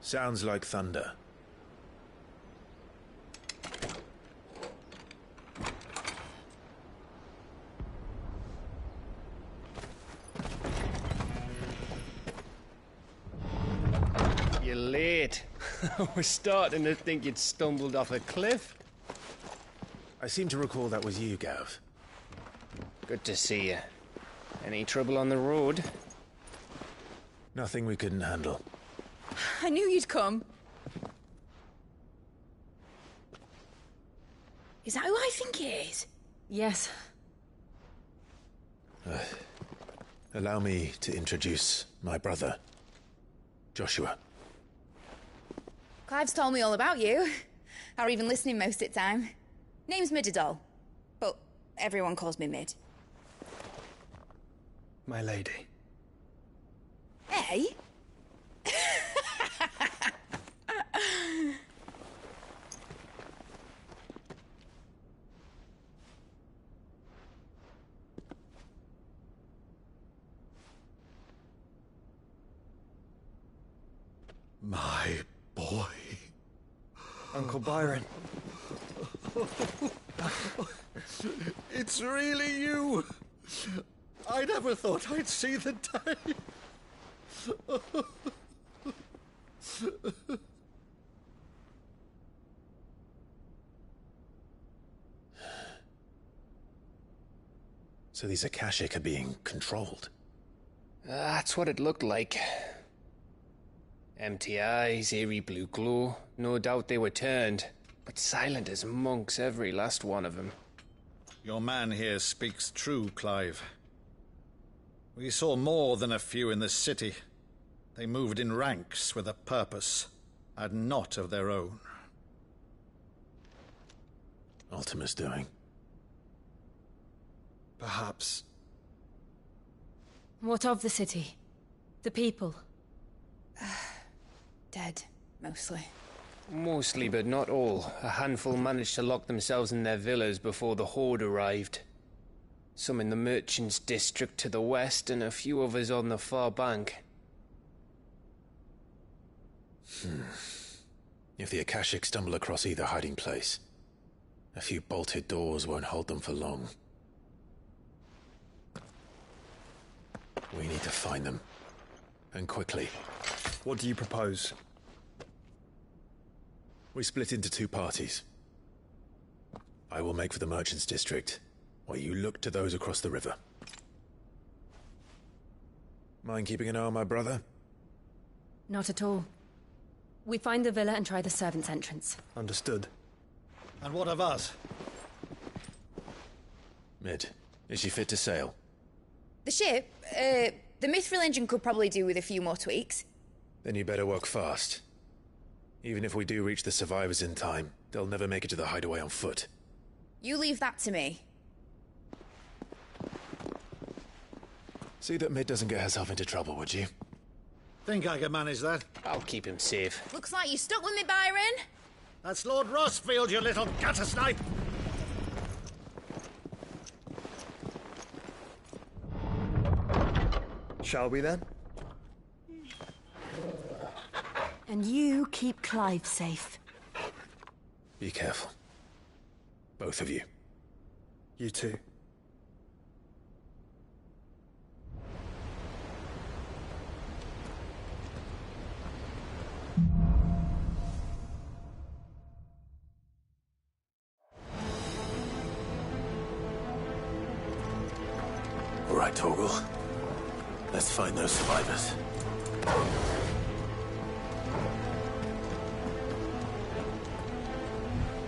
Sounds like thunder. You're late. I was starting to think you'd stumbled off a cliff. I seem to recall that was you, Gav. Good to see you. Any trouble on the road? Nothing we couldn't handle. I knew you'd come. Is that who I think it is? Yes. Allow me to introduce my brother, Joshua. Clive's told me all about you. Or even listening most of the time. Name's Midadol, but everyone calls me Mid. My lady. Hey? My boy. Uncle Byron. It's really you. I never thought I'd see the day. So these Akashic are being controlled? That's what it looked like. Empty eyes, eerie blue glow. No doubt they were turned, but silent as monks, every last one of them. Your man here speaks true, Clive. We saw more than a few in the city. They moved in ranks with a purpose, and not of their own. Ultima's doing. Perhaps. What of the city? The people? Dead, mostly. Mostly, but not all. A handful managed to lock themselves in their villas before the Horde arrived. Some in the Merchants' District to the west, and a few others on the far bank. If the Akashic stumble across either hiding place, a few bolted doors won't hold them for long. We need to find them. And quickly. What do you propose? We split into two parties. I will make for the Merchants' District, while you look to those across the river. Mind keeping an eye on my brother? Not at all. We find the villa and try the servants' entrance. Understood. And what of us? Mid, is she fit to sail? The ship, the Mithril engine could probably do with a few more tweaks. Then you better work fast. Even if we do reach the survivors in time, they'll never make it to the hideaway on foot. You leave that to me. See that Mid doesn't get herself into trouble, would you? Think I can manage that? I'll keep him safe. Looks like you stuck with me, Byron. That's Lord Rossfield, you little gutter snipe! Shall we then? And you keep Clive safe. Be careful. Both of you. You too. All right, Torgal. Let's find those survivors.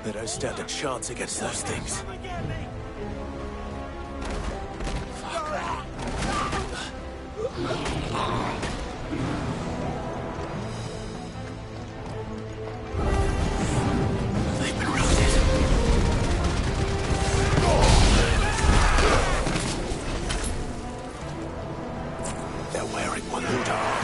They don't stand a chance against those things. They've been routed. They're wearing one hood armor.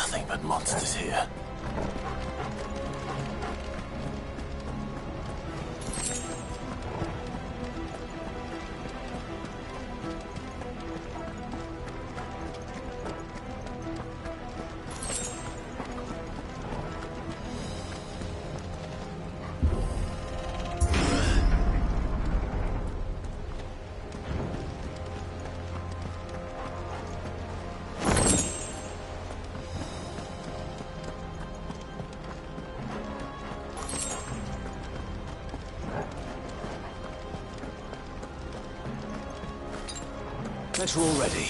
Nothing but monsters here. Guess we're all ready.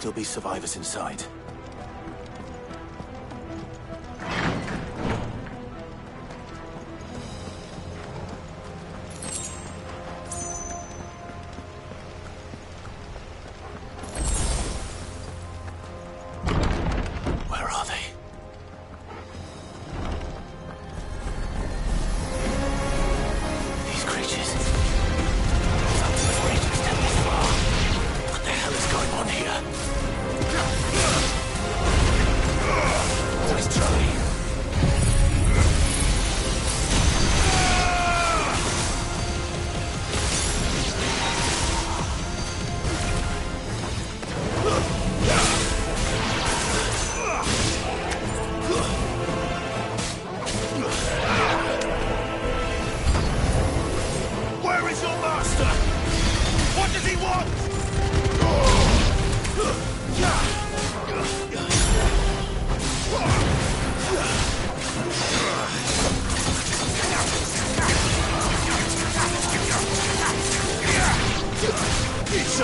still be survivors inside. Where are they? These creatures. Something afraid to step this far. What the hell is going on here? Nice try. Where is your master? What does he want? It's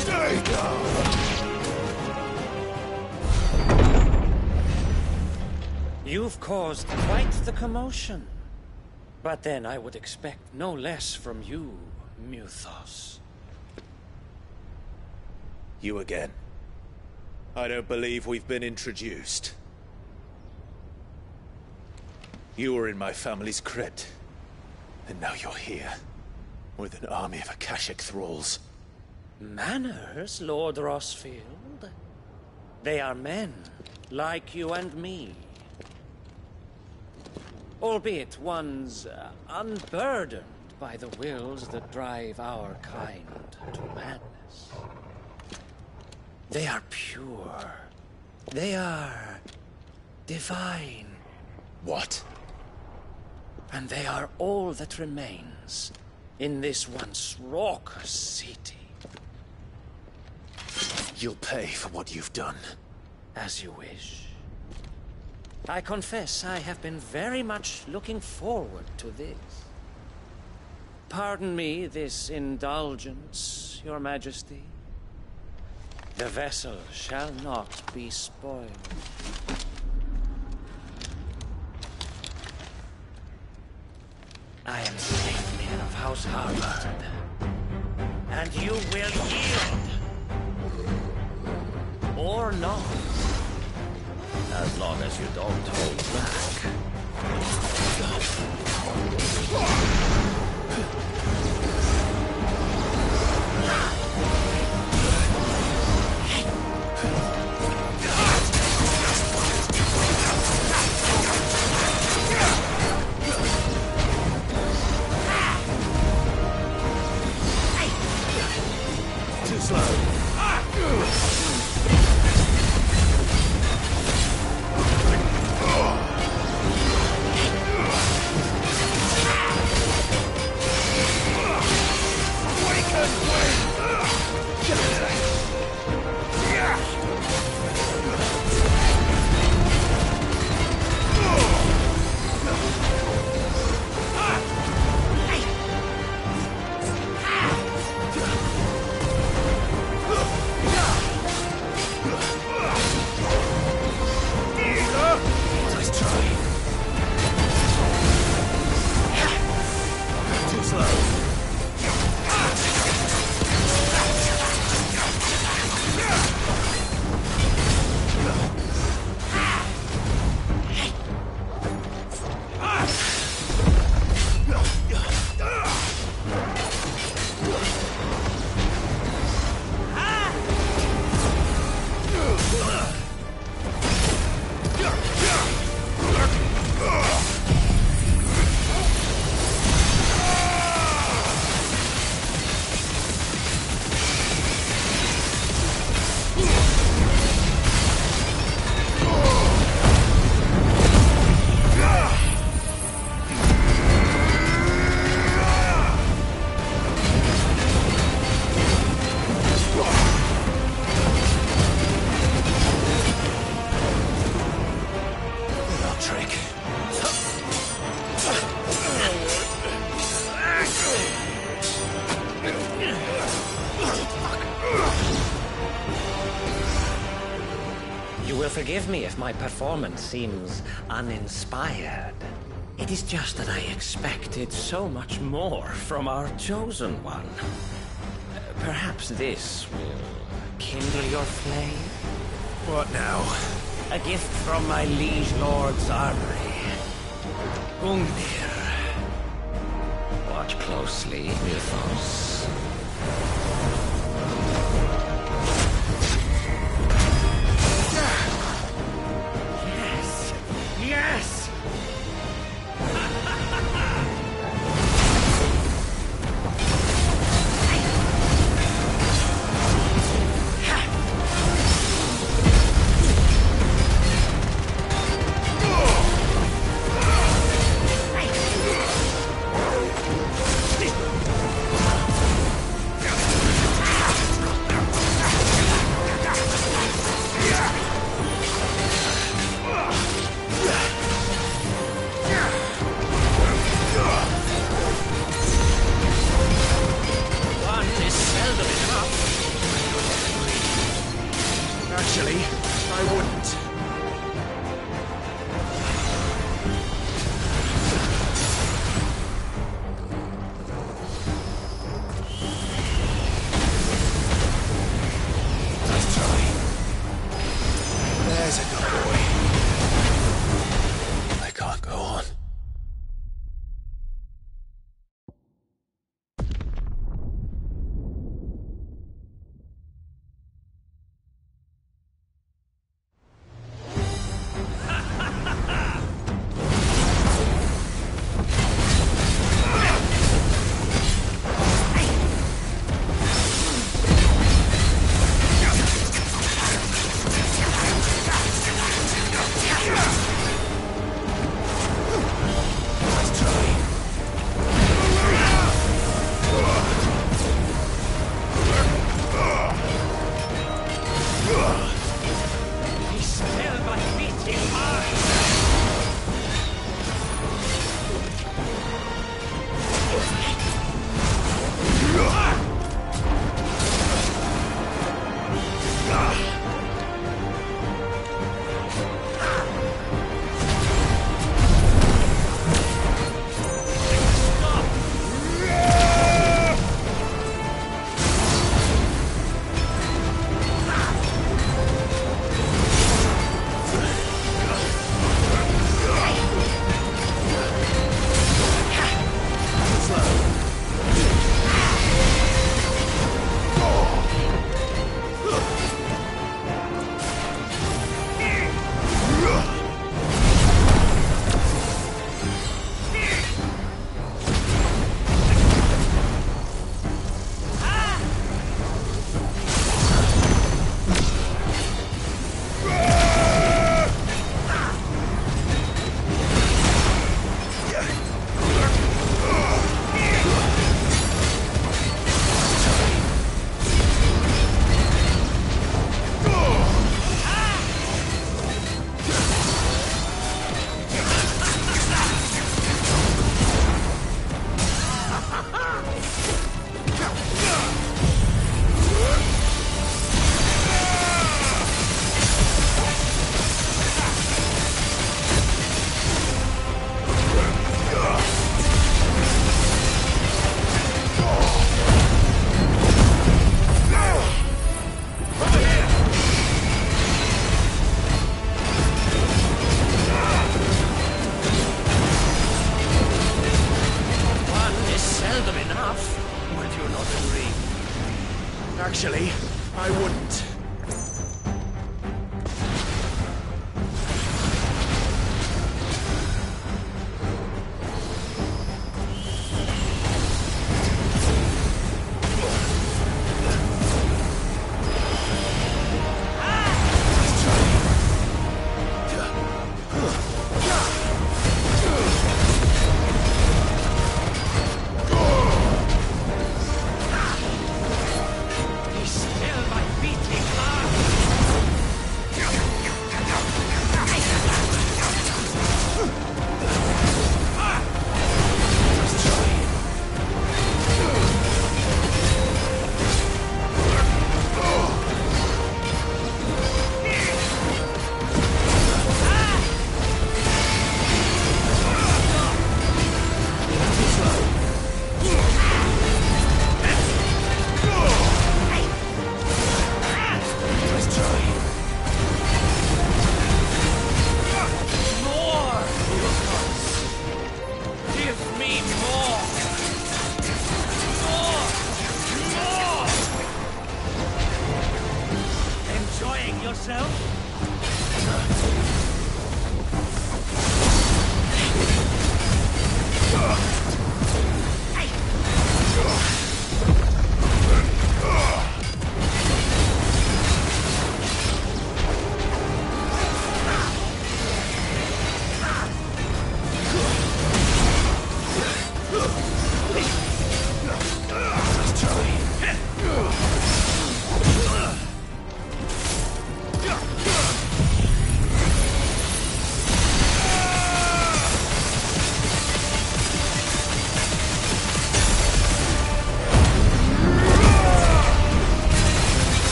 Stay down! You've caused quite the commotion. But then I would expect no less from you, Muthos. You again. I don't believe we've been introduced. You were in my family's crypt. And now you're here. With an army of Akashic thralls. Manners, Lord Rossfield? They are men, like you and me. Albeit ones unburdened by the wills that drive our kind to madness. They are pure. They are divine. What? And they are all that remains in this once raucous city. You'll pay for what you've done. As you wish. I confess I have been very much looking forward to this. Pardon me this indulgence, Your Majesty. The vessel shall not be spoiled. I am Saintman of House Harvard, and you will yield. Or not. As long as you don't hold back. Too slow. will forgive me if my performance seems uninspired. It is just that I expected so much more from our chosen one. Perhaps this will kindle your flame? What now? A gift from my liege lord's armory. Gungnir. Watch closely, Mythos. Yes! Yes! Actually, I wouldn't. Let's try. There's a good boy. I can't go on. Actually, I wouldn't. Be still, my beating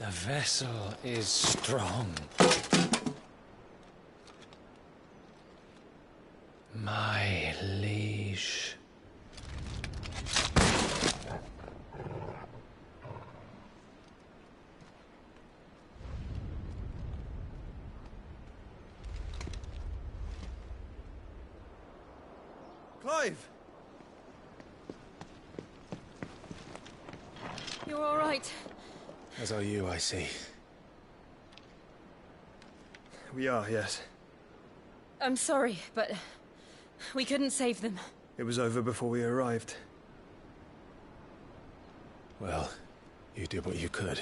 The vessel is strong. My liege. Clive! You're all right. As are you, I see. We are, yes. I'm sorry, but we couldn't save them. It was over before we arrived. Well, you did what you could.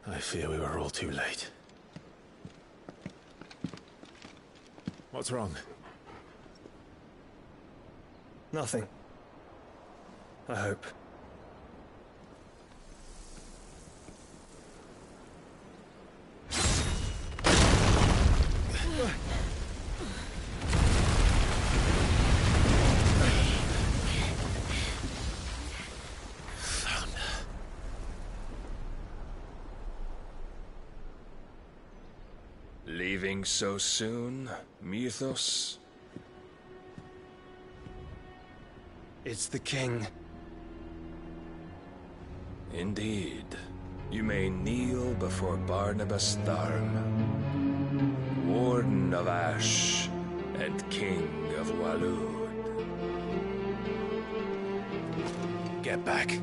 I fear we were all too late. What's wrong? Nothing. I hope. Leaving so soon, Mythos? It's the king. Indeed. You may kneel before Barnabas Tharm, Warden of Ash and King of Waloed. Get back.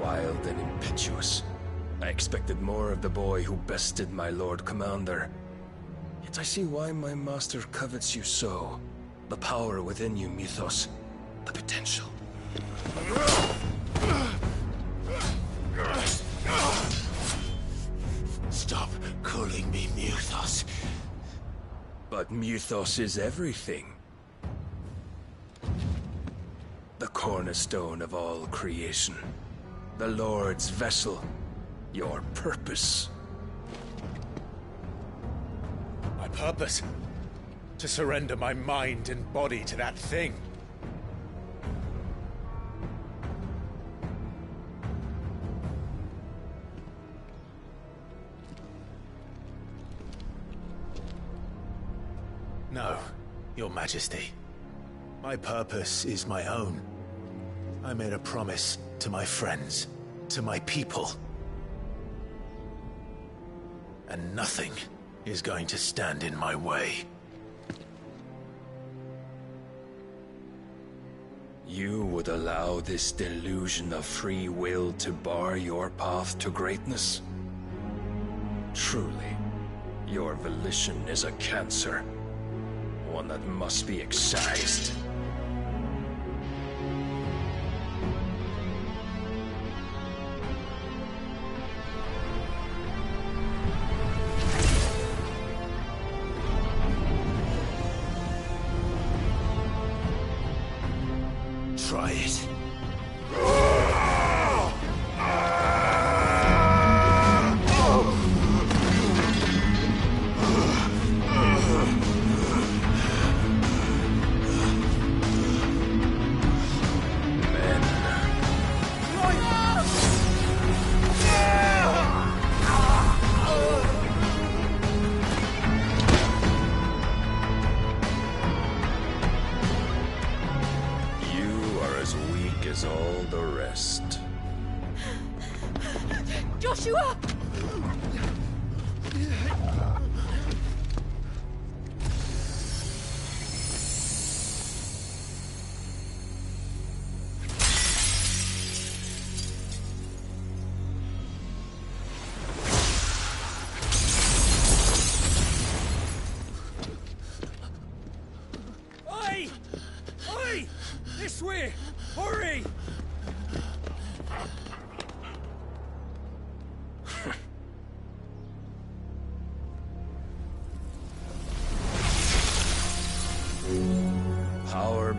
Wild and impetuous. I expected more of the boy who bested my Lord Commander. Yet I see why my master covets you so. The power within you, Mythos. The potential. Stop calling me Mythos. But Mythos is everything. The cornerstone of all creation. The Lord's vessel. Your purpose. My purpose? To surrender my mind and body to that thing. No, Your Majesty. My purpose is my own. I made a promise to my friends, to my people. And nothing is going to stand in my way. You would allow this delusion of free will to bar your path to greatness? Truly, your volition is a cancer. One that must be excised. Try it. As all the rest. Joshua!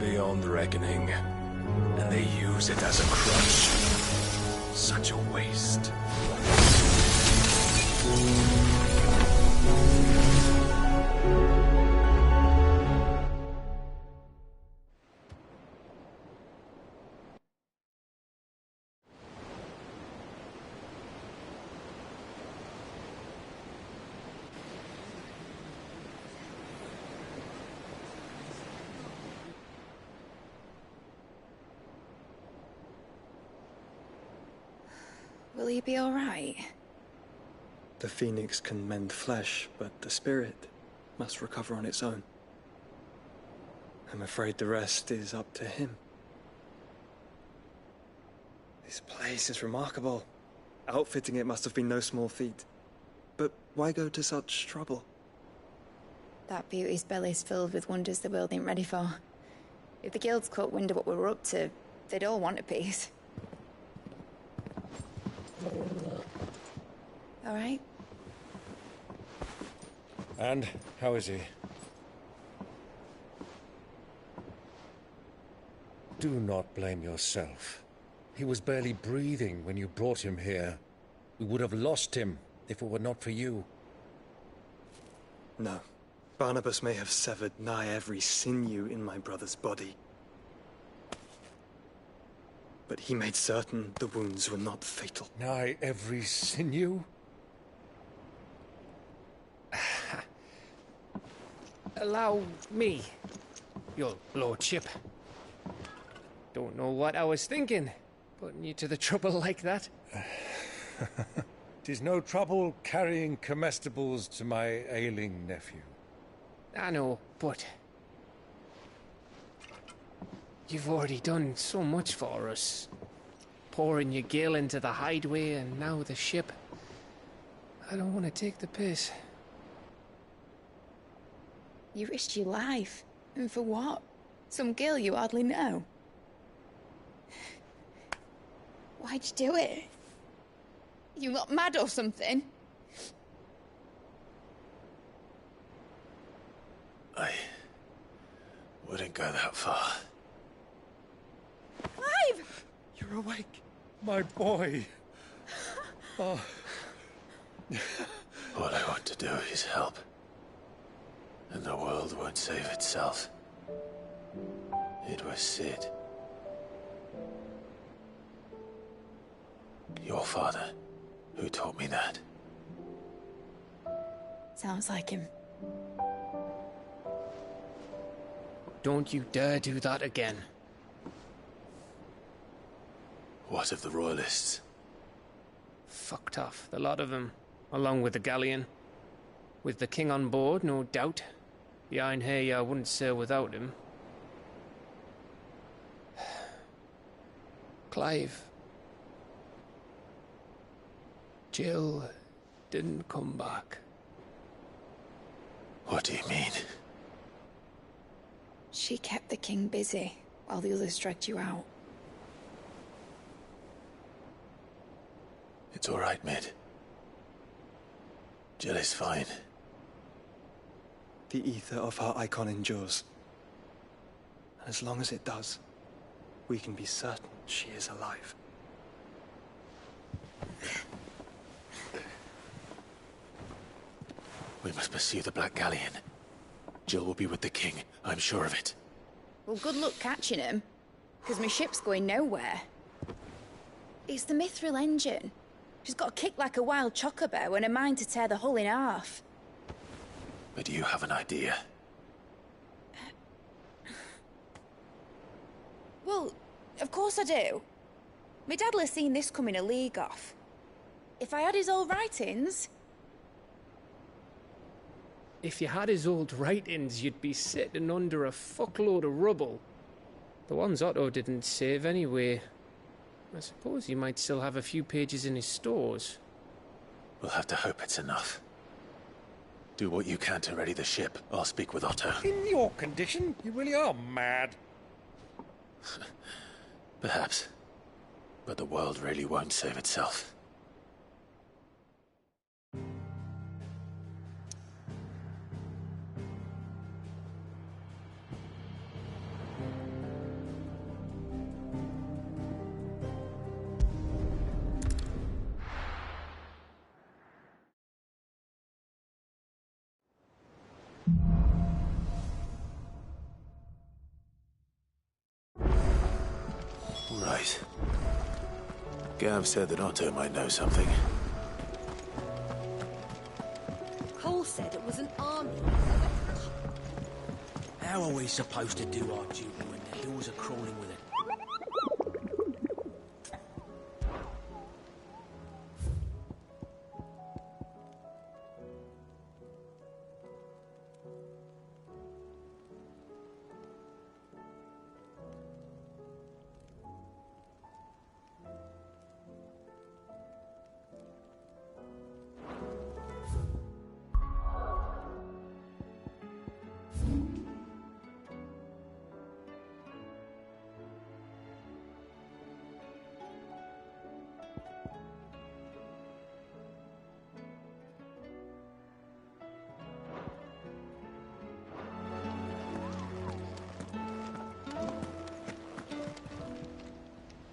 beyond reckoning, and they use it as a crutch. Such a waste. Will he be all right? The phoenix can mend flesh, but the spirit must recover on its own. I'm afraid the rest is up to him. This place is remarkable. Outfitting it must have been no small feat. But why go to such trouble? That beauty's belly's filled with wonders the world ain't ready for. If the guilds caught wind of what we were up to, they'd all want a piece. All right? And how is he? Do not blame yourself. He was barely breathing when you brought him here. We would have lost him if it were not for you. No. Barnabas may have severed nigh every sinew in my brother's body. But he made certain the wounds were not fatal. Nigh every sinew? Allow me, your lordship. Don't know what I was thinking, putting you to the trouble like that. 'Tis no trouble carrying comestibles to my ailing nephew. I know, but you've already done so much for us. Pouring your gale into the hideaway and now the ship. I don't want to take the piss. You risked your life. And for what? Some girl you hardly know. Why'd you do it? You not mad or something? I wouldn't go that far. Clive! You're awake, my boy. Oh. All I want to do is help. And the world won't save itself. It was Sid. Your father, who taught me that. Sounds like him. Don't you dare do that again. What of the Royalists? Fucked off, the lot of them, along with the galleon. With the king on board, no doubt. Behind here, I wouldn't sail without him. Clive. Jill didn't come back. What do you mean? She kept the king busy while the others dragged you out. It's all right, Mid. Jill is fine. The ether of her icon endures. And as long as it does, we can be certain she is alive. We must pursue the Black Galleon. Jill will be with the king, I'm sure of it. Well, good luck catching him, because my ship's going nowhere. It's the Mithril engine. She's got a kick like a wild chocobo and a mind to tear the hull in half. But do you have an idea? Well, of course I do. My dad'll have seen this coming a league off. If I had his old writings... If you had his old writings, you'd be sitting under a fuckload of rubble. The ones Otto didn't save anyway. I suppose he might still have a few pages in his stores. We'll have to hope it's enough. Do what you can to ready the ship. I'll speak with Otto. In your condition, you really are mad. Perhaps. But the world really won't save itself. Gav said that Otto might know something. Cole said it was an army. How are we supposed to do our duty when the hills are crawling with it?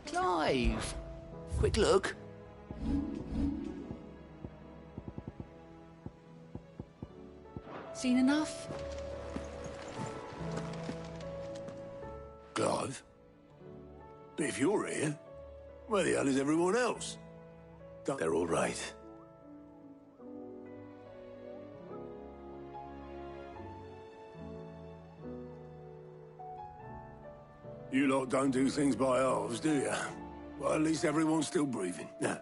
Clive! Quick look. Seen enough? Clive? But if you're here, where the hell is everyone else? They're all right. You lot don't do things by halves, do you? Well, at least everyone's still breathing. Now,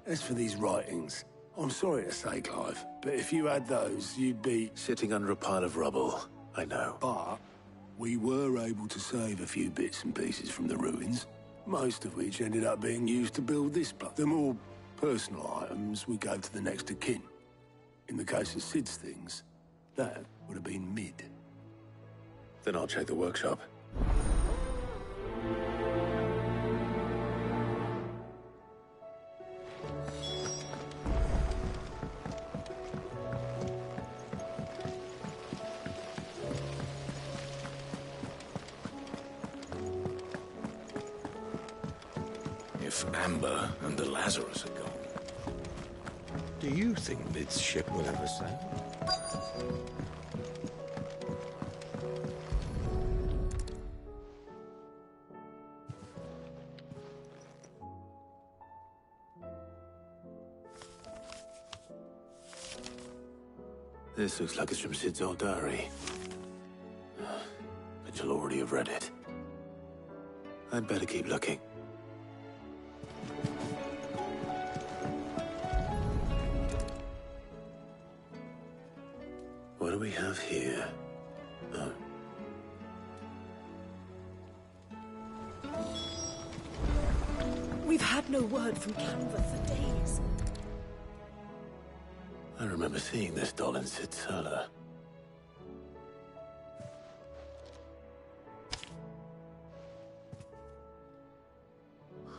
as for these writings, I'm sorry to say, Clive, but if you had those, you'd be... Sitting under a pile of rubble, I know. But we were able to save a few bits and pieces from the ruins, most of which ended up being used to build this place. The more personal items we gave to the next of kin. In the case of Sid's things, that would have been mid. Then I'll check the workshop. If Amber and the Lazarus are gone, do you think Mid's ship will ever sail? This looks like it's from Sid's old diary. But you'll already have read it. I'd better keep looking. What do we have here? Oh. We've had no word from Canva for days. I remember seeing this doll in Sid's cellar.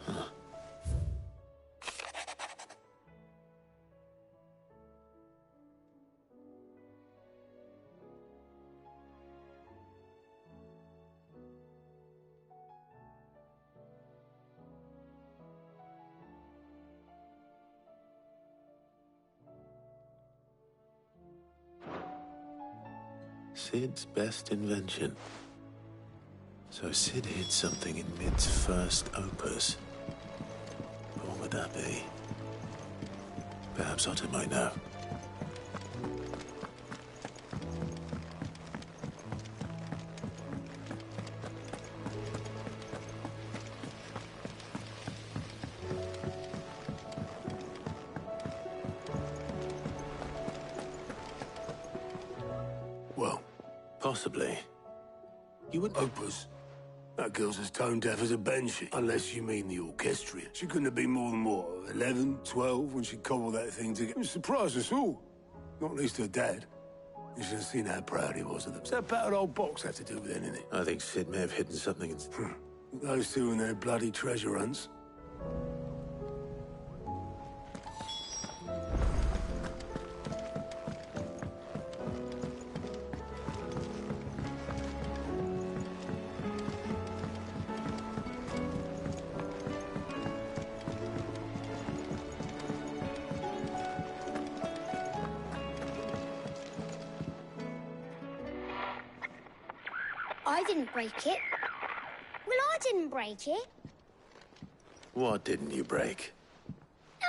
Huh. Sid's best invention. So Sid hid something in Mid's first opus. But what would that be? Perhaps Otto might know. Well, possibly. You would... Opus? That girl's as tone deaf as a banshee. Unless you mean the orchestrion. She couldn't have been more than, what, 11, 12 when she cobbled that thing together. It surprised us all. Not least her dad. You should have seen how proud he was of them. What's that battered old box have to do with anything? I think Sid may have hidden something in... Those two and their bloody treasure hunts. I didn't break it. Well, I didn't break it. What didn't you break?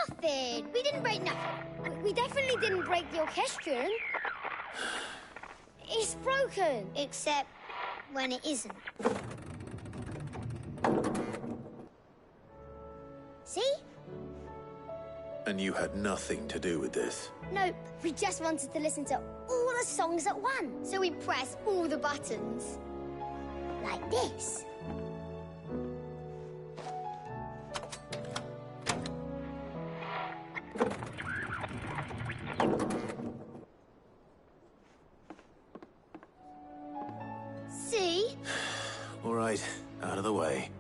Nothing. We didn't break nothing. We definitely didn't break the orchestrion. It's broken. Except when it isn't. See? And you had nothing to do with this? Nope. We just wanted to listen to all the songs at once. So we pressed all the buttons. Like this. See? All right, out of the way.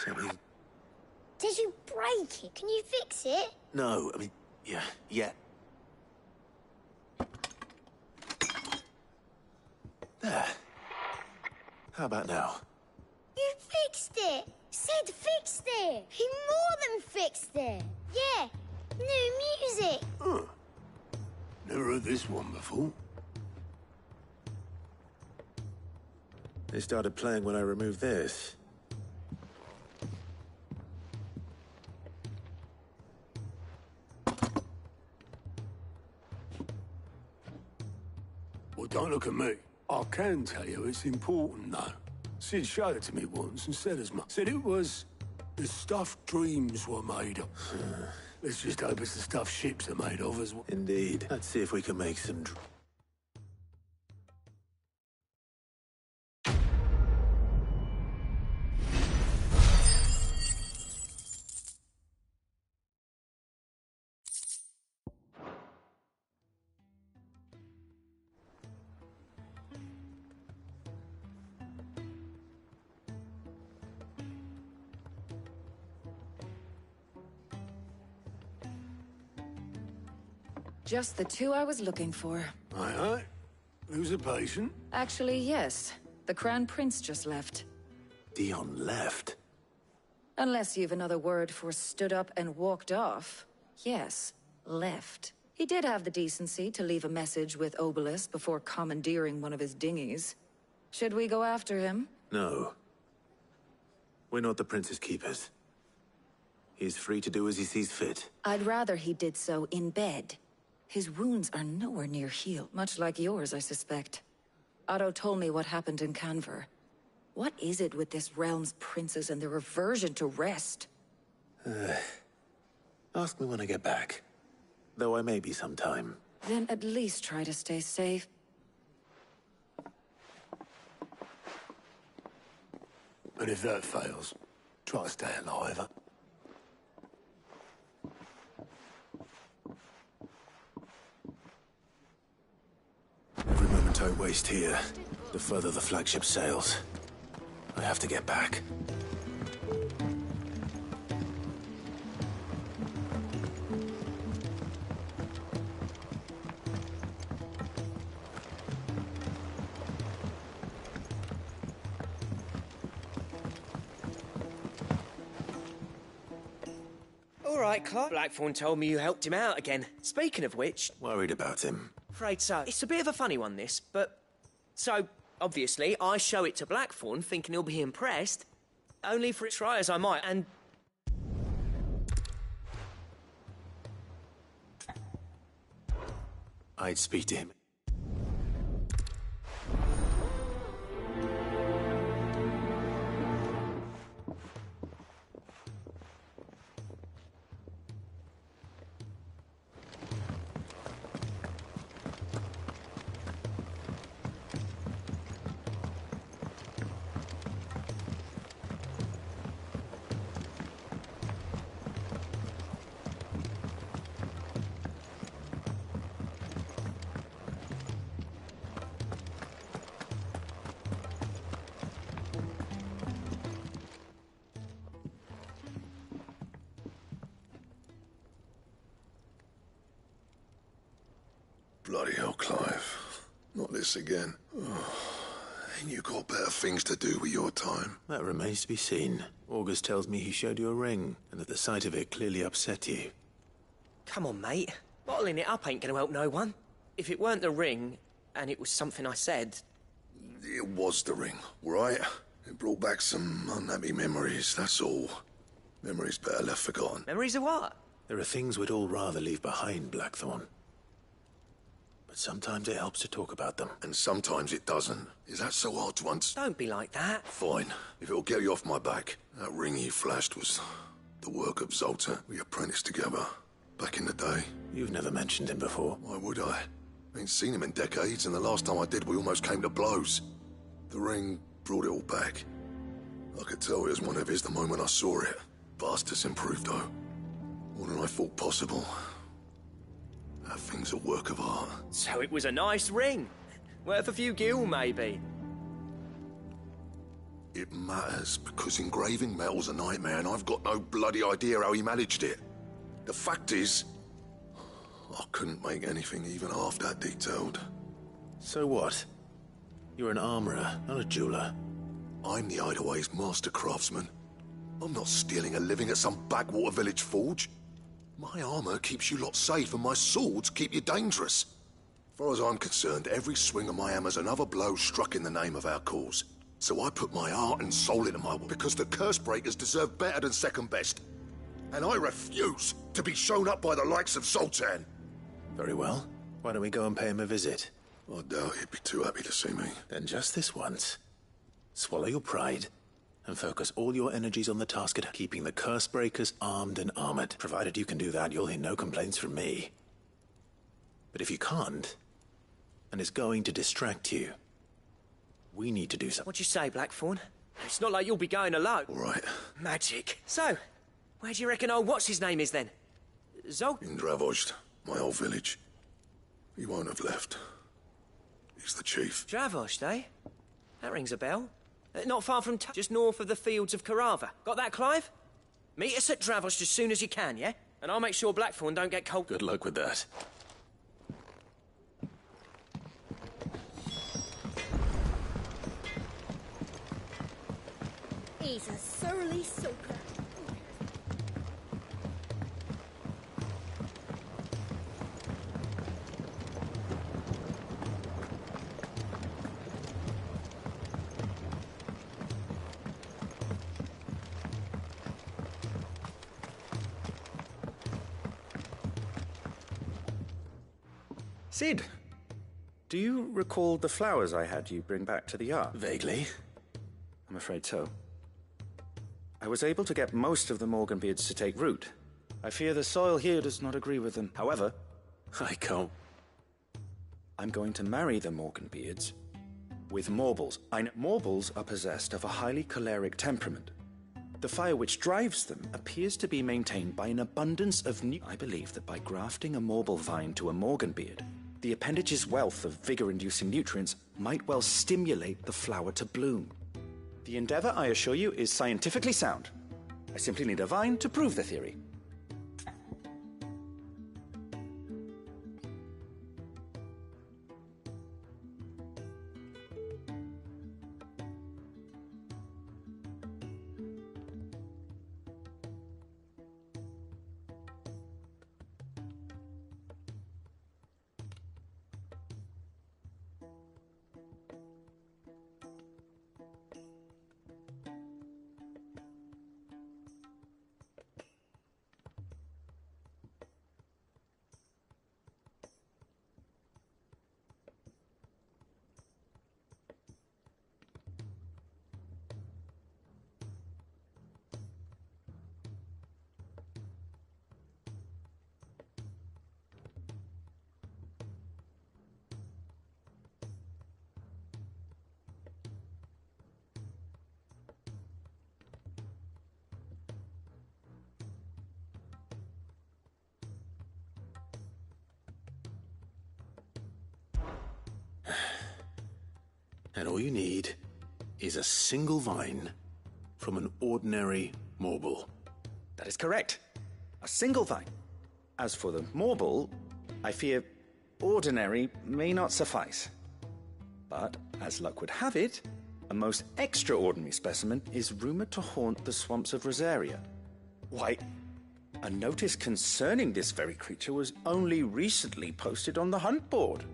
Something... Did you break it? Can you fix it? No, I mean, yeah. There. How about now? You fixed it! Sid fixed it! He more than fixed it! Yeah, new music! Huh. Never heard this one before. They started playing when I removed this. Well, don't look at me. I can tell you it's important, though. Sid showed it to me once and said as much. Said it was the stuff dreams were made of. Let's just hope it's the stuff ships are made of as well. Indeed. Let's see if we can make some... Just the two I was looking for. Aye. Who's a patient? Actually, yes. The Crown Prince just left. Dion left? Unless you've another word for stood up and walked off. Yes, left. He did have the decency to leave a message with Obelisk before commandeering one of his dinghies. Should we go after him? No. We're not the Prince's keepers. He's free to do as he sees fit. I'd rather he did so in bed. His wounds are nowhere near healed, much like yours, I suspect. Otto told me what happened in Canver. What is it with this realm's princes and their aversion to rest? Ask me when I get back. Though I may be sometime. Then at least try to stay safe. And if that fails, try to stay alive. Every moment I waste here, the further the flagship sails. I have to get back. All right, Clark. Blackthorn told me you helped him out again. Speaking of which... Worried about him. Afraid so. It's a bit of a funny one, this, but... So, obviously, I show it to Blackthorn, thinking he'll be impressed. Only for try as I might, and... I'd speak to him. Bloody hell, Clive. Not this again. Oh, reckon you got better things to do with your time? That remains to be seen. August tells me he showed you a ring, and that the sight of it clearly upset you. Come on, mate. Bottling it up ain't gonna help no one. If it weren't the ring, and it was something I said... It was the ring, right? It brought back some unhappy memories, that's all. Memories better left forgotten. Memories of what? There are things we'd all rather leave behind, Blackthorn. But sometimes it helps to talk about them. And sometimes it doesn't. Is that so hard to understand? Don't be like that. Fine. If it'll get you off my back. That ring you flashed was the work of Zoltan. We apprenticed together. Back in the day. You've never mentioned him before. Why would I? Ain't seen him in decades, and the last time I did, we almost came to blows. The ring brought it all back. I could tell it was one of his the moment I saw it. Vast has improved, though. More than I thought possible. That thing's a work of art. So it was a nice ring. Worth a few gil, maybe. It matters, because engraving metal's a nightmare, and I've got no bloody idea how he managed it. The fact is, I couldn't make anything even half that detailed. So what? You're an armorer, not a jeweler. I'm the Hideaway's master craftsman. I'm not stealing a living at some backwater village forge. My armor keeps you lot safe, and my swords keep you dangerous. As far as I'm concerned, every swing of my hammer's another blow struck in the name of our cause. So I put my heart and soul into my work, because the curse breakers deserve better than second best. And I refuse to be shown up by the likes of Zoltan. Very well. Why don't we go and pay him a visit? I doubt he'd be too happy to see me. Then just this once. Swallow your pride and focus all your energies on the task of keeping the curse breakers armed and armored. Provided you can do that, you'll hear no complaints from me. But if you can't, and it's going to distract you, we need to do something. What'd you say, Blackthorn? It's not like you'll be going alone. All right. Magic. So, where do you reckon old what's-his-name is then? In Dravozd, my old village. He won't have left. He's the chief. Dravozd, eh? That rings a bell. Not far from just north of the fields of Carava. Got that, Clive? Meet us at Dravozd as soon as you can, yeah? And I'll make sure Blackthorn don't get cold. Good luck with that. He's a surly soaker. Sid, do you recall the flowers I had you bring back to the yard? Vaguely. I'm afraid so. I was able to get most of the Morganbeards to take root. I fear the soil here does not agree with them. However, I can't. I'm going to marry the Morganbeards with Morbles. I know Morbles are possessed of a highly choleric temperament. The fire which drives them appears to be maintained by an abundance of I believe that by grafting a Morble vine to a Morganbeard, the appendage's wealth of vigor-inducing nutrients might well stimulate the flower to bloom. The endeavor, I assure you, is scientifically sound. I simply need a vine to prove the theory. And all you need is a single vine from an ordinary Morble. That is correct. A single vine. As for the Morble, I fear ordinary may not suffice. But, as luck would have it, a most extraordinary specimen is rumoured to haunt the swamps of Rosaria. Why, a notice concerning this very creature was only recently posted on the hunt board.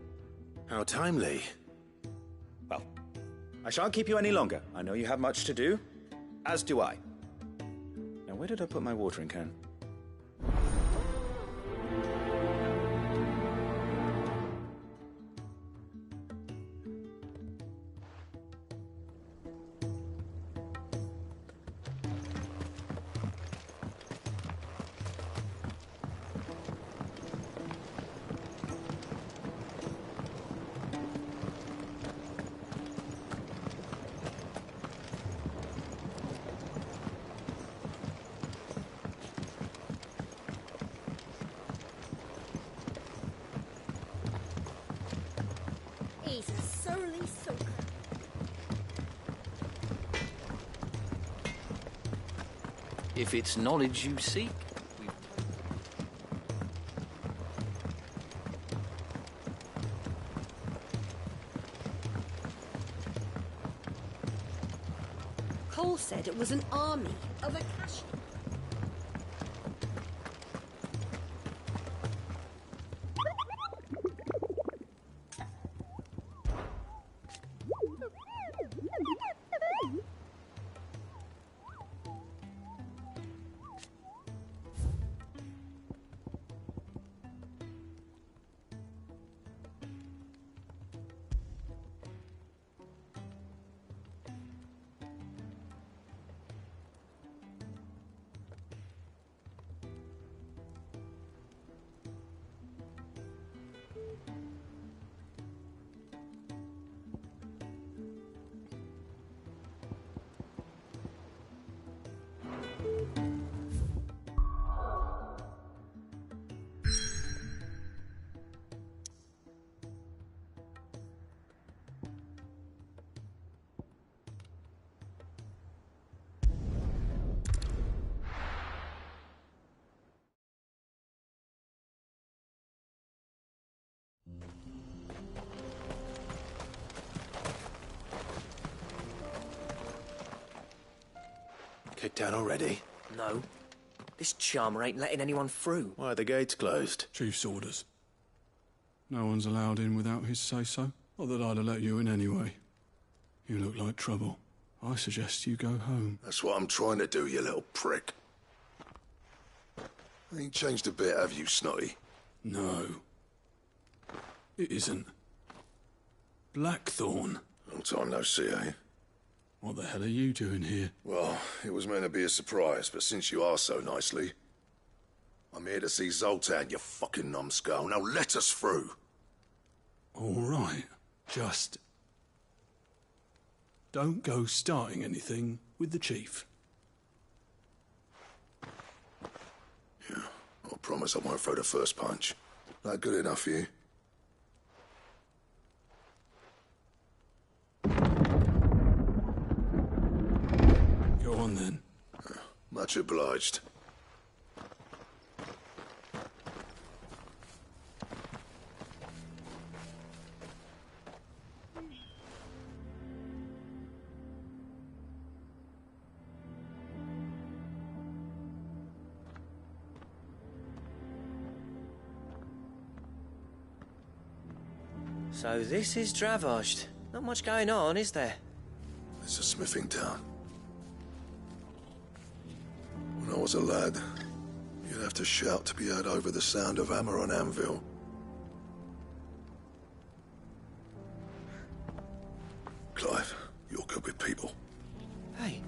How timely. Well, I shan't keep you any longer. I know you have much to do, as do I. Now, where did I put my watering can? He's a surly soaker. If it's knowledge you seek, Cole said it was an army of Akashi. Kicked down already? No. This charmer ain't letting anyone through. Why are the gates closed? Chief's orders. No one's allowed in without his say-so. Not that I'd have let you in anyway. You look like trouble. I suggest you go home. That's what I'm trying to do, you little prick. Ain't changed a bit, have you, Snotty? No. It isn't. Blackthorn. Long time no see, eh? What the hell are you doing here? Well, it was meant to be a surprise, but since you asked so nicely, I'm here to see Zoltan, you fucking numbskull. Now let us through. All right. Just don't go starting anything with the chief. Yeah, I promise I won't throw the first punch. That good enough for you? Go on then. Much obliged. So this is Dravosht. Not much going on, is there? It's a smithing town. When I was a lad, you'd have to shout to be heard over the sound of hammer on anvil. Clive, you're good with people. Hey,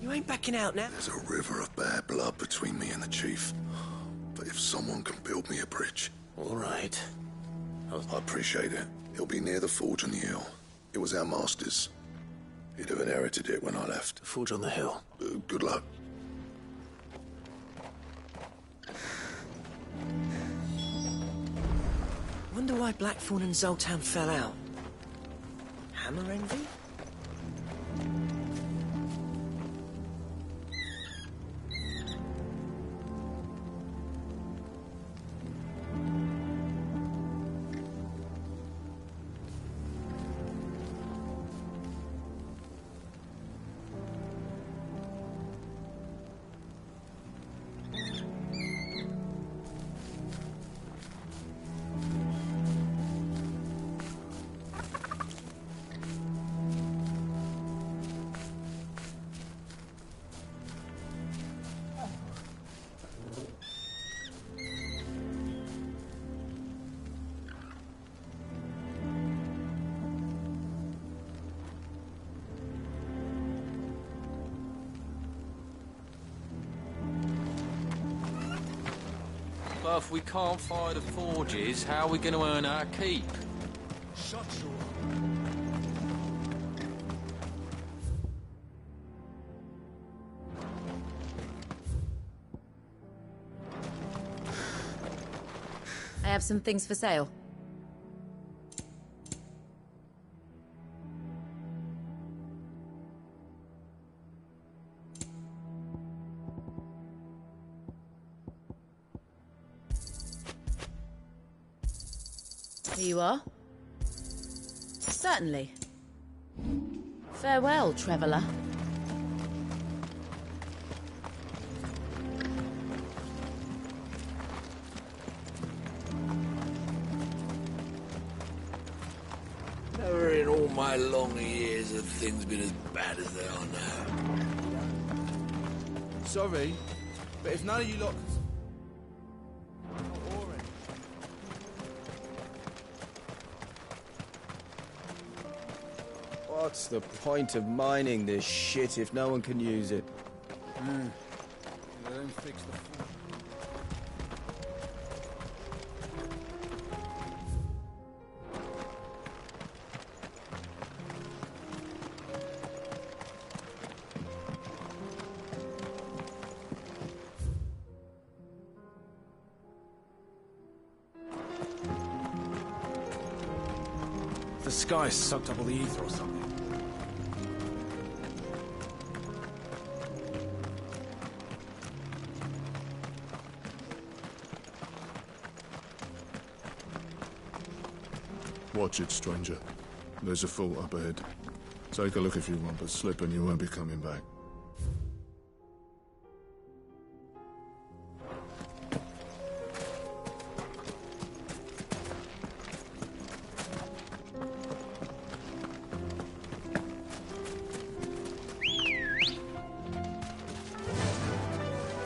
you ain't backing out now. There's a river of bad blood between me and the chief. But if someone can build me a bridge... All right. I appreciate it. It'll be near the forge on the hill. It was our master's. He'd have inherited it when I left. Forge on the hill. Good luck. Wonder why Blackthorn and Zoltan fell out. Hammer envy? But if we can't fire the forges, how are we going to earn our keep? Shut your... I have some things for sale. Here you are. Certainly. Farewell, traveller. Never in all my long years have things been as bad as they are now. Sorry, but if none of you lot... What's the point of mining this shit if no one can use it? They don't fix the... The sky sucked up all the ether or something. Watch it, stranger. There's a fort up ahead. Take a look if you want, but slip and you won't be coming back.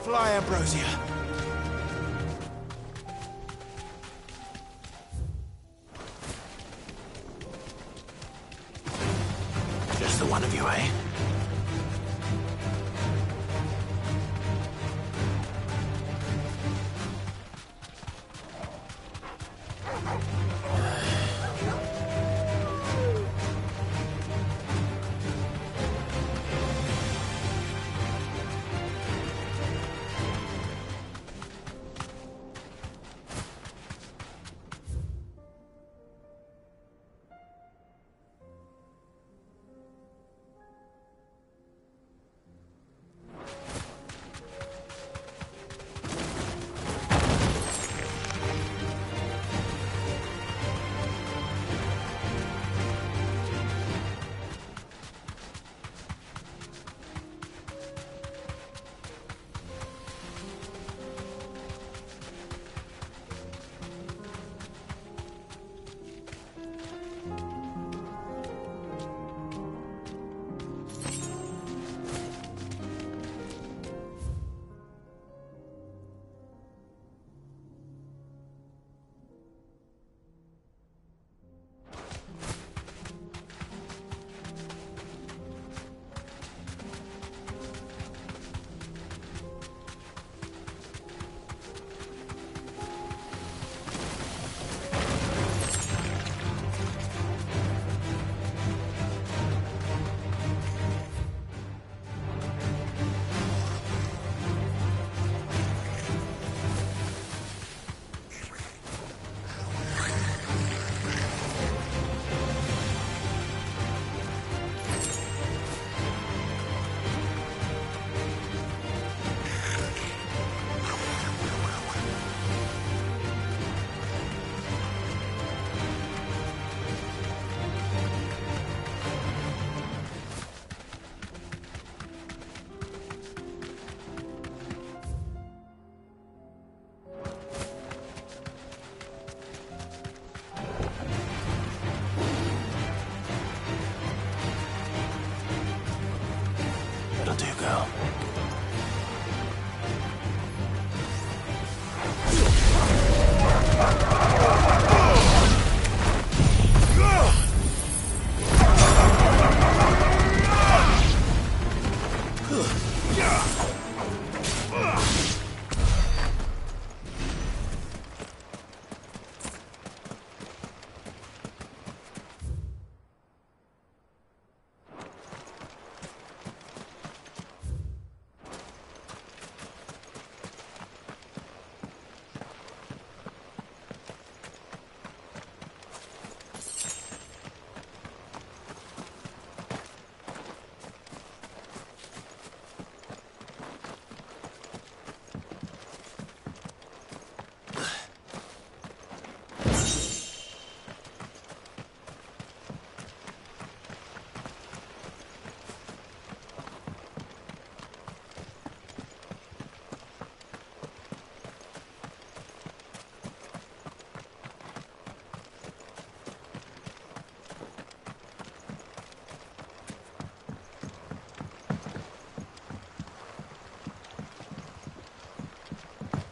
Fly, Ambrosia. Just the one of you, eh?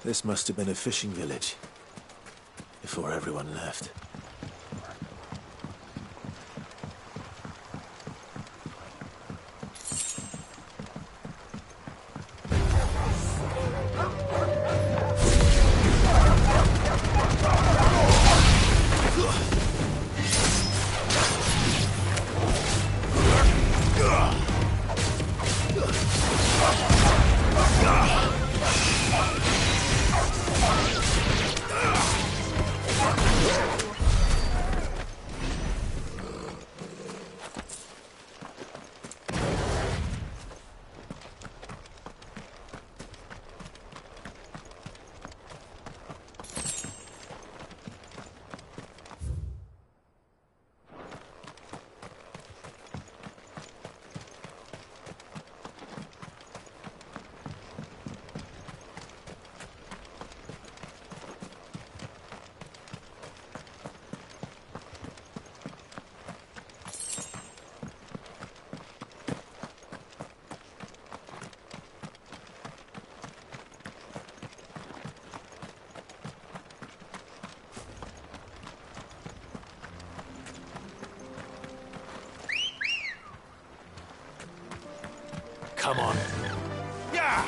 This must have been a fishing village before everyone left. Come on. Yeah!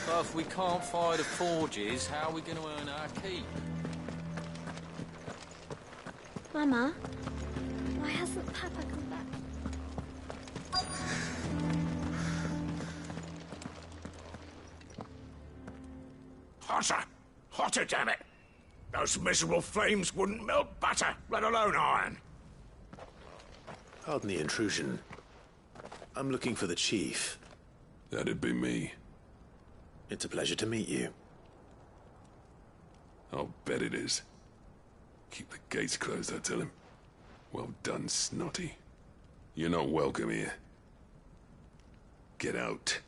But if we can't fire the forges, how are we going to earn our keep? Mama, why hasn't Papa come back? Hotter! Hotter, damn it! Those miserable flames wouldn't melt butter, let alone iron. Pardon the intrusion. I'm looking for the chief. That'd be me. It's a pleasure to meet you. I'll bet it is. Keep the gates closed, I tell him. Well done, Snotty. You're not welcome here. Get out.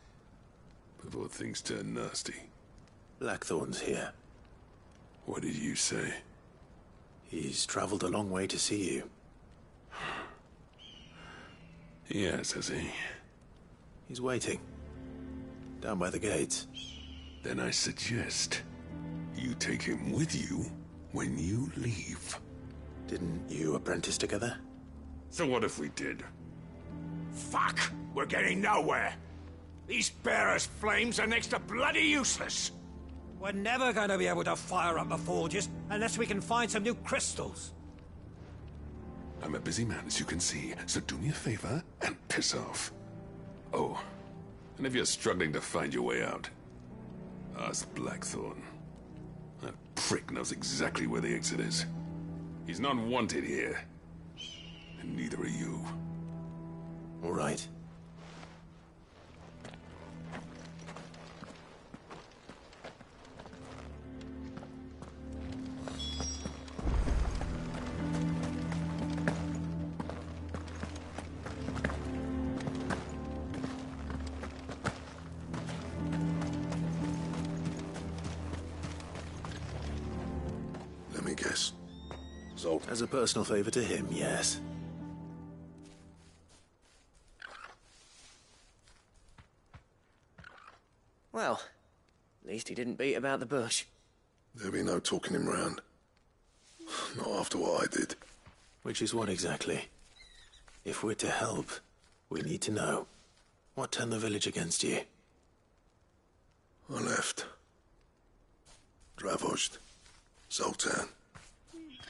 Before things turn nasty. Blackthorn's here. What did you say? He's traveled a long way to see you. Yes, has he? He's waiting. Down by the gates. Then I suggest you take him with you when you leave. Didn't you apprentice together? So what if we did? Fuck! We're getting nowhere! These bearers' flames are next to bloody useless! We're never going to be able to fire up the forges unless we can find some new crystals. I'm a busy man, as you can see, so do me a favor and piss off. Oh, and if you're struggling to find your way out, ask Blackthorn. That prick knows exactly where the exit is. He's not wanted here. And neither are you. All right. Let me guess. Zolt. As a personal favor to him, yes. Well, at least he didn't beat about the bush. There'll be no talking him round. Not after what I did. Which is what exactly? If we're to help, we need to know. What turned the village against you? I left. Dravost. Zoltan.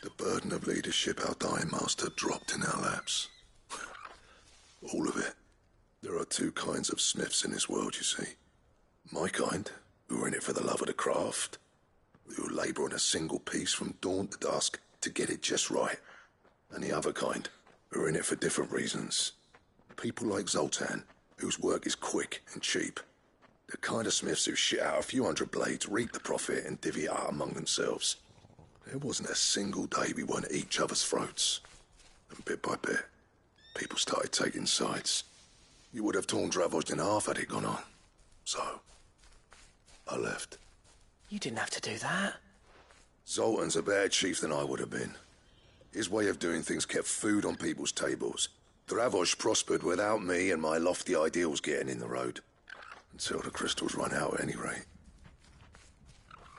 The burden of leadership our dying master dropped in our laps. All of it. There are two kinds of smiths in this world, you see. My kind, who are in it for the love of the craft, who labour on a single piece from dawn to dusk to get it just right. And the other kind, who are in it for different reasons. People like Zoltan, whose work is quick and cheap. The kind of smiths who shit out a few hundred blades, reap the profit, and divvy it out among themselves. There wasn't a single day we weren't at each other's throats. And bit by bit, people started taking sides. You would have torn Dravost in half had it gone on. So, I left. You didn't have to do that. Zoltan's a better chief than I would have been. His way of doing things kept food on people's tables. Dravost prospered without me and my lofty ideals getting in the road. Until the crystals run out at any rate.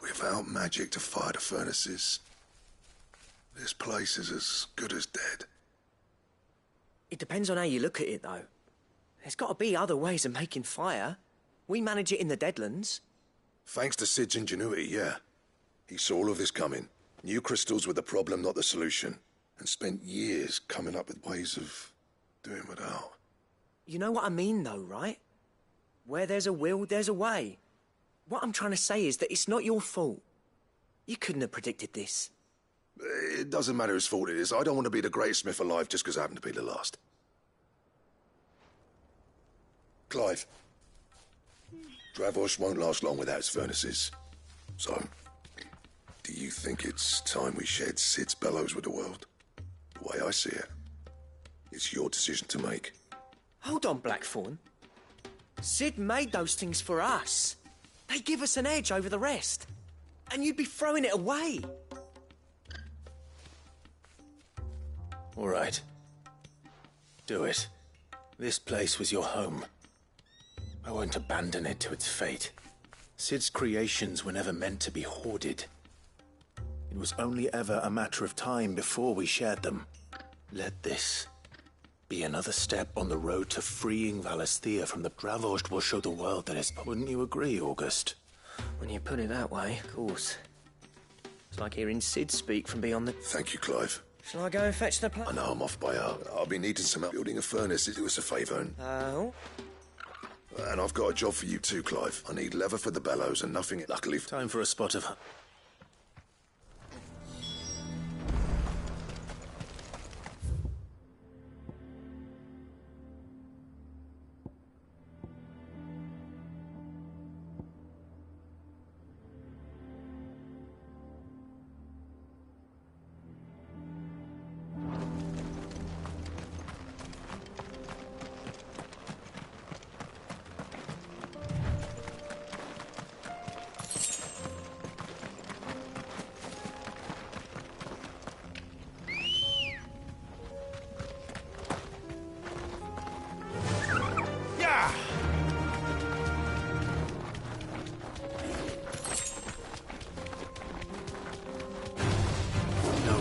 Without magic to fire the furnaces, this place is as good as dead. It depends on how you look at it, though. There's got to be other ways of making fire. We manage it in the Deadlands. Thanks to Sid's ingenuity, yeah. He saw all of this coming. Knew crystals were the problem, not the solution. And spent years coming up with ways of doing without. You know what I mean, though, right? Where there's a will, there's a way. What I'm trying to say is that it's not your fault. You couldn't have predicted this. It doesn't matter whose fault it is. I don't want to be the greatest smith alive just because I happen to be the last. Clive. Dravost won't last long without its furnaces. So, do you think it's time we shared Sid's bellows with the world? The way I see it, it's your decision to make. Hold on, Blackthorn. Sid made those things for us. They give us an edge over the rest. And you'd be throwing it away. All right. Do it. This place was your home. I won't abandon it to its fate. Sid's creations were never meant to be hoarded. It was only ever a matter of time before we shared them. Let this be another step on the road to freeing Valisthea from the Dravost will show the world that it's... Wouldn't you agree, August? When you put it that way, of course. It's like hearing Sid speak from beyond the... Thank you, Clive. Shall I go and fetch the I know I'm off by hour. I'll be needing some help building a furnace to do us a favour. And I've got a job for you too, Clive. I need leather for the bellows and nothing... Luckily... Time for a spot of...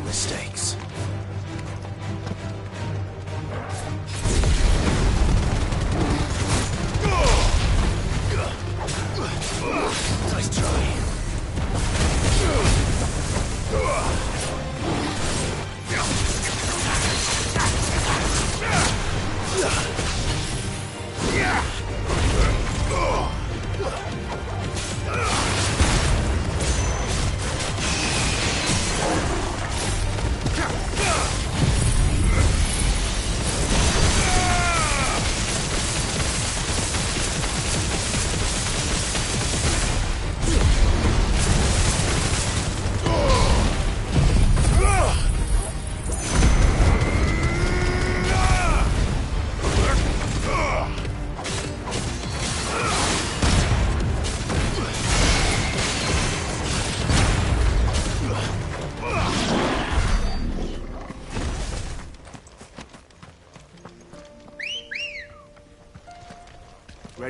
mistakes. Nice try.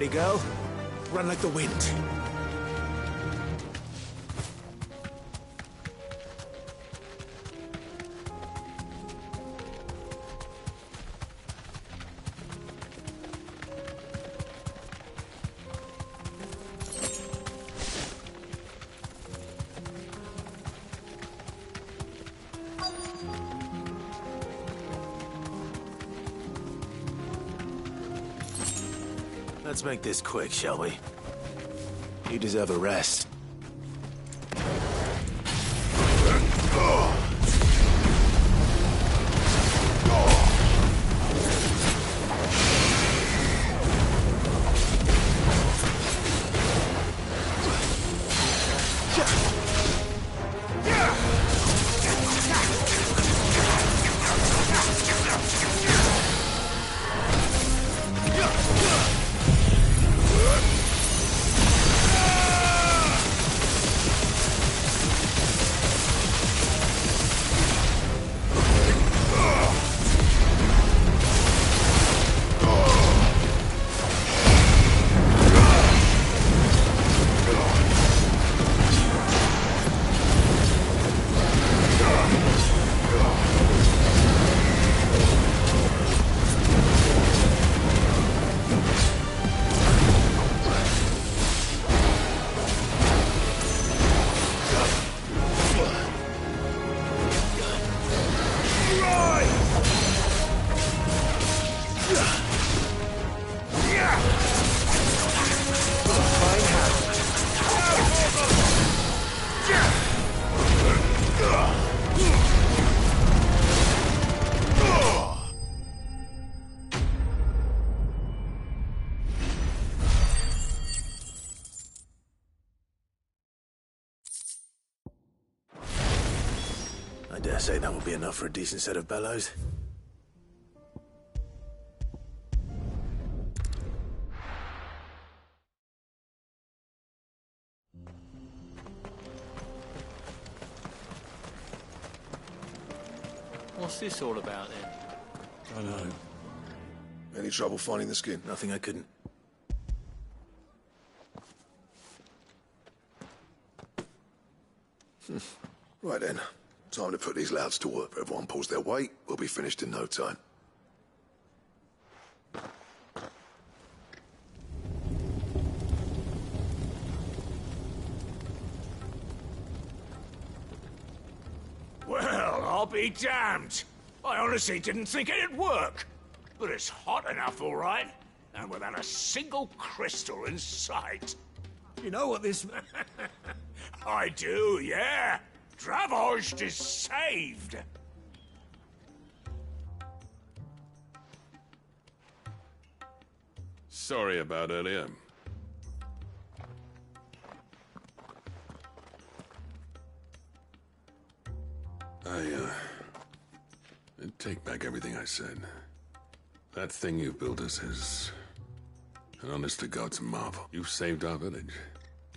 Ready, girl? Run like the wind. Let's make this quick, shall we? You deserve a rest. I dare say that will be enough for a decent set of bellows. What's this all about then? I know. Any trouble finding the skin? Nothing I couldn't. Right then. Time to put these louts to work. If everyone pulls their weight, we'll be finished in no time. Well, I'll be damned. I honestly didn't think it'd work. But it's hot enough, all right. And without a single crystal in sight. You know what this... I do, yeah. Dravost is saved. Sorry about earlier. I take back everything I said. That thing you built us is an honest to God's marvel. You've saved our village.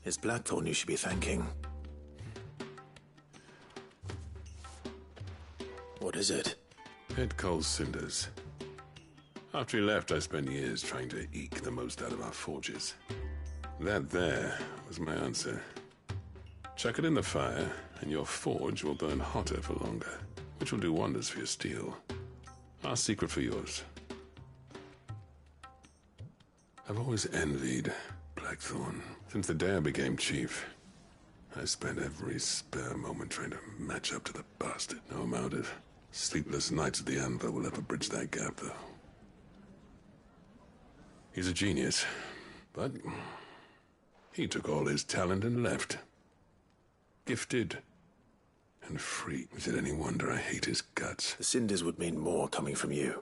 It's Blackthorn you should be thanking. What is it? Head Cole's cinders. After he left, I spent years trying to eke the most out of our forges. That there was my answer. Chuck it in the fire, and your forge will burn hotter for longer, which will do wonders for your steel. Our secret for yours. I've always envied Blackthorn. Since the day I became chief, I spent every spare moment trying to match up to the bastard. No amount of sleepless nights at the anvil will ever bridge that gap, though. He's a genius, but he took all his talent and left. Gifted and free. Is it any wonder I hate his guts? The cinders would mean more coming from you.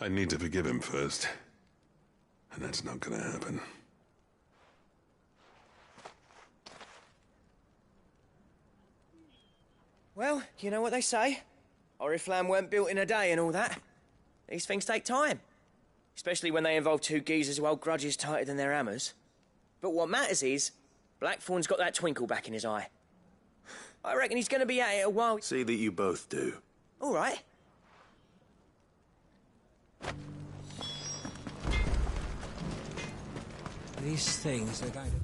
I need to forgive him first, and that's not gonna happen. Well, you know what they say. Oriflamme weren't built in a day and all that. These things take time. Especially when they involve two geezers who hold grudges tighter than their hammers. But what matters is, Blackthorn's got that twinkle back in his eye. I reckon he's going to be at it a while. See that you both do. All right. These things are going to...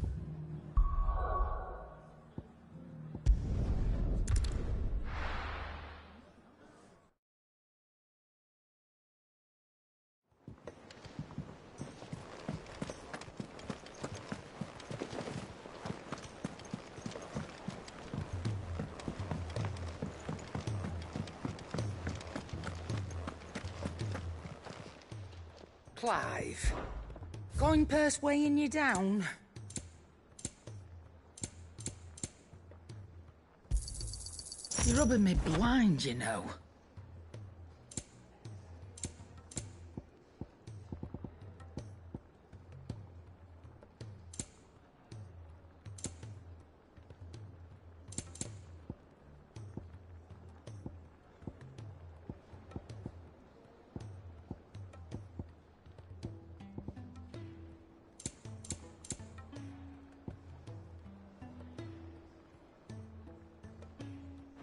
Clive, coin purse weighing you down? You're rubbing me blind, you know.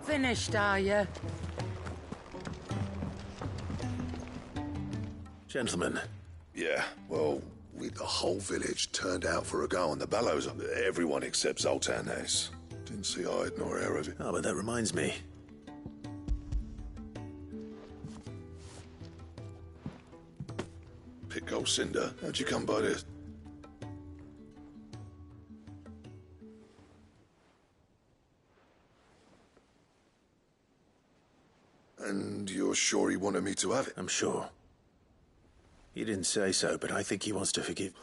Finished, are you? Gentlemen. Yeah, well, with the whole village turned out for a go on the bellows, everyone except Zoltan has. Didn't see hide nor hair of it. Oh, but that reminds me. Pick old Cinder. How'd you come by this? And you're sure he wanted me to have it? I'm sure. He didn't say so, but I think he wants to forgive...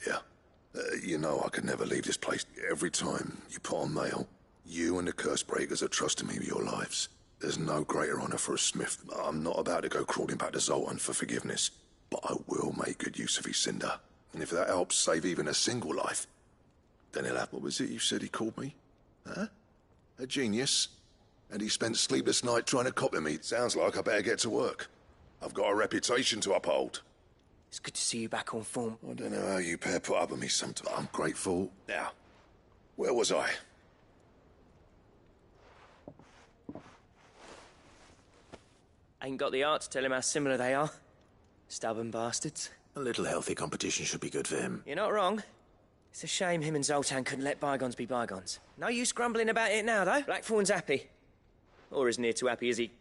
Yeah. You know I could never leave this place. Every time you put on mail, you and the curse breakers are trusting me with your lives. There's no greater honor for a smith. I'm not about to go crawling back to Zoltan for forgiveness, but I will make good use of his Cinder. And if that helps save even a single life, then he'll have... What was it you said he called me? Huh? A genius? And he spent sleepless night trying to copy me. Sounds like I better get to work. I've got a reputation to uphold. It's good to see you back on form. I don't know how you pair put up with me sometimes. I'm grateful. Now, where was I? Ain't got the art to tell him how similar they are. Stubborn bastards. A little healthy competition should be good for him. You're not wrong. It's a shame him and Zoltan couldn't let bygones be bygones. No use grumbling about it now, though. Blackthorn's happy. Or as near to happy as he...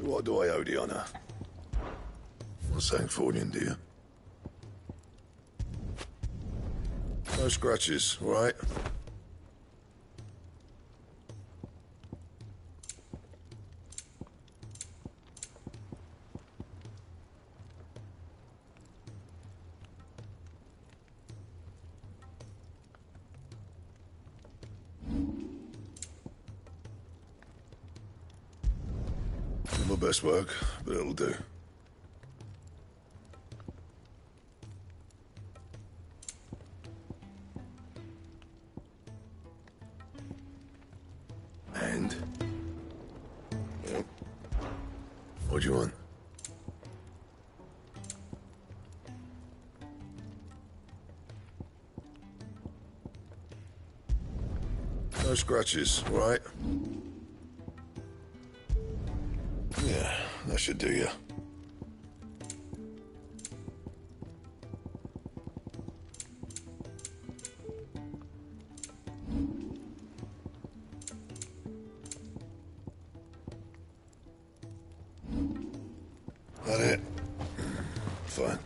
What do I owe the honor? Not saying fortune, do you? No scratches, all right? Not my best work, but it'll do. And? Well, what do you want? No scratches, all right? Yeah, that should do you. That it? Fine.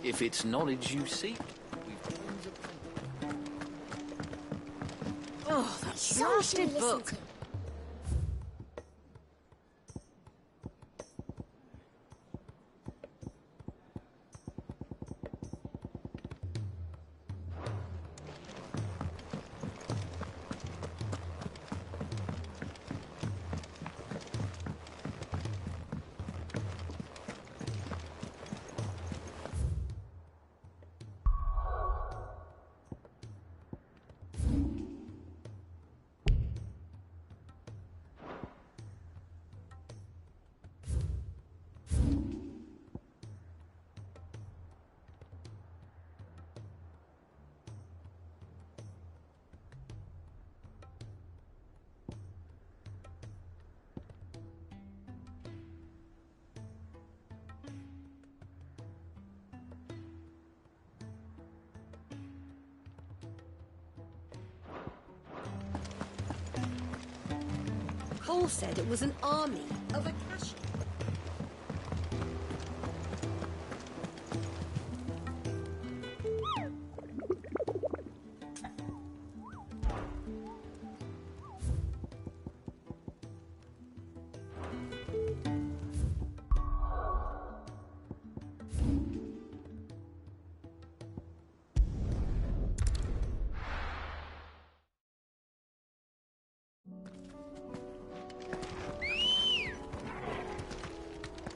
If it's knowledge you seek, Oh, that blasted book. Cole said it was an army of Akashi.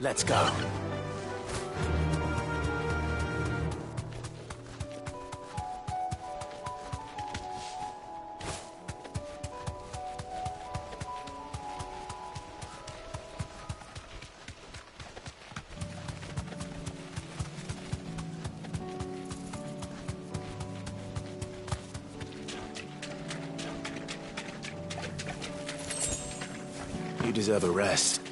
Let's go. You deserve a rest.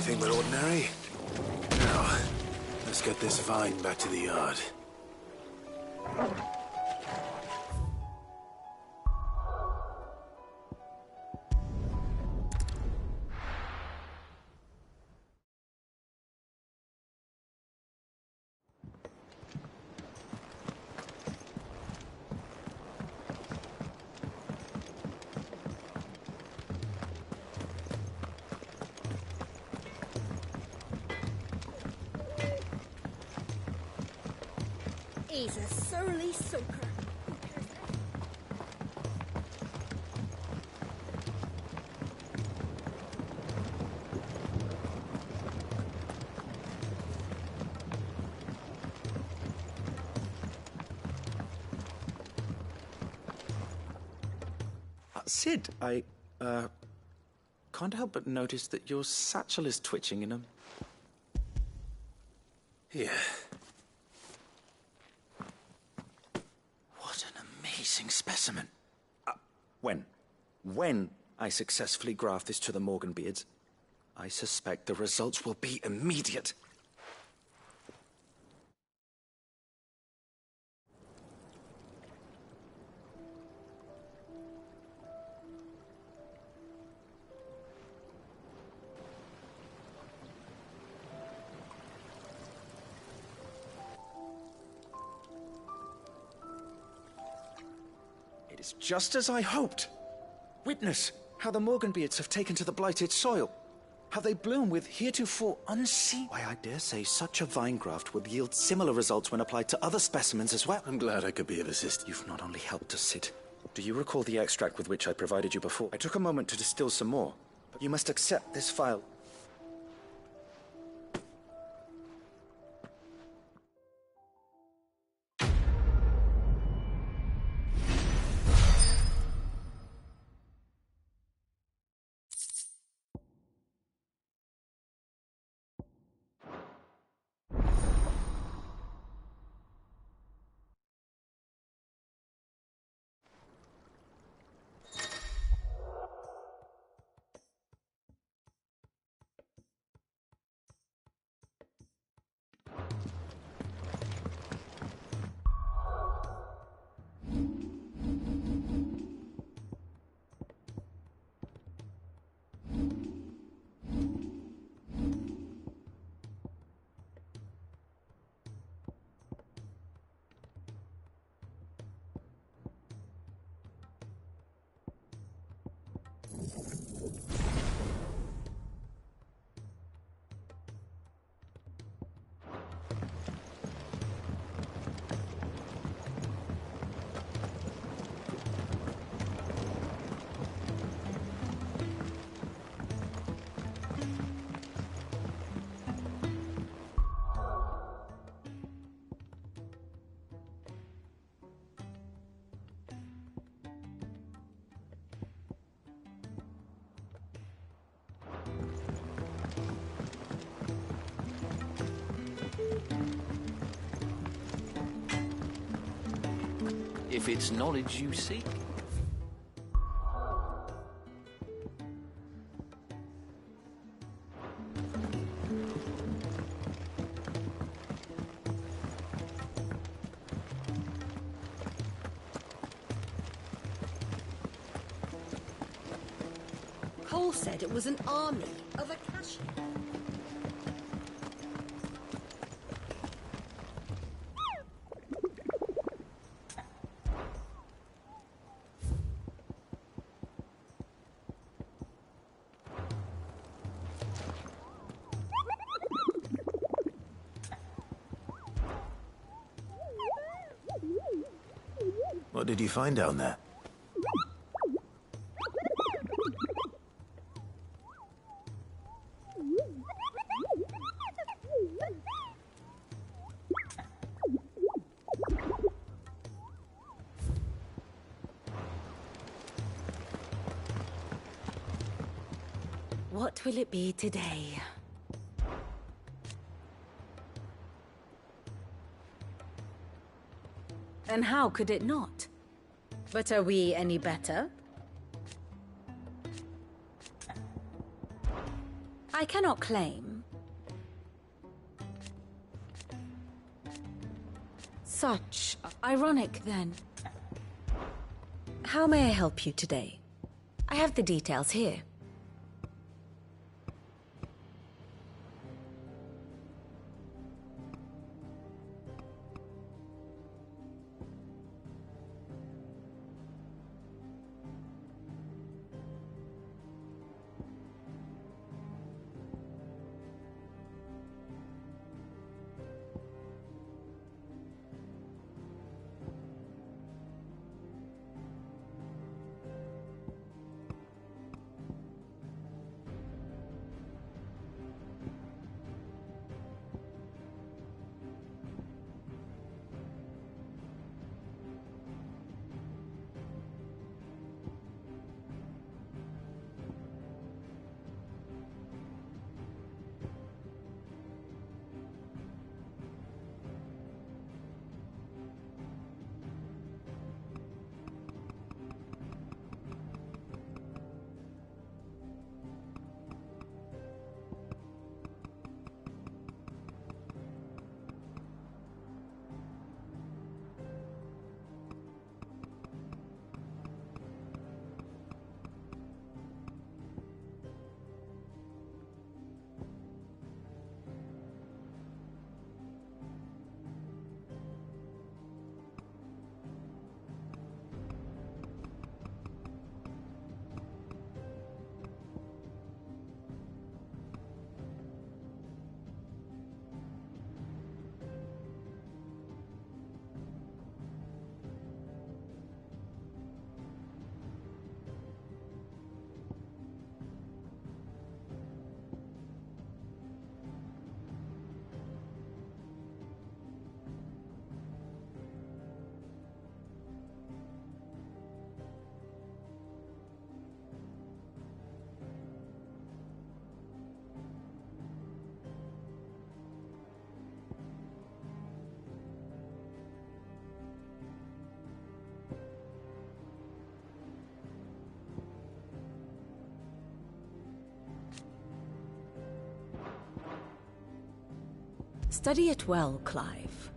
anything but ordinary. Now, let's get this vine back to the yard. He's a surly soaker. Sid, I can't help but notice that your satchel is twitching in a... Yeah. What an amazing specimen. When I successfully graft this to the Morganbeards, I suspect the results will be immediate. It is just as I hoped. Witness how the Morganbeards have taken to the blighted soil. How they bloom with heretofore unseen... Why, I dare say such a vine graft would yield similar results when applied to other specimens as well. I'm glad I could be of assistance. You've not only helped us, Sid. Do you recall the extract with which I provided you before? I took a moment to distill some more, but you must accept this file. If it's knowledge you seek. Cole said it was an army of Akashi. What did you find down there? What will it be today? And how could it not? But are we any better? I cannot claim. Such ironic, then. How may I help you today? I have the details here. Study it well, Clive.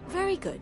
Very good.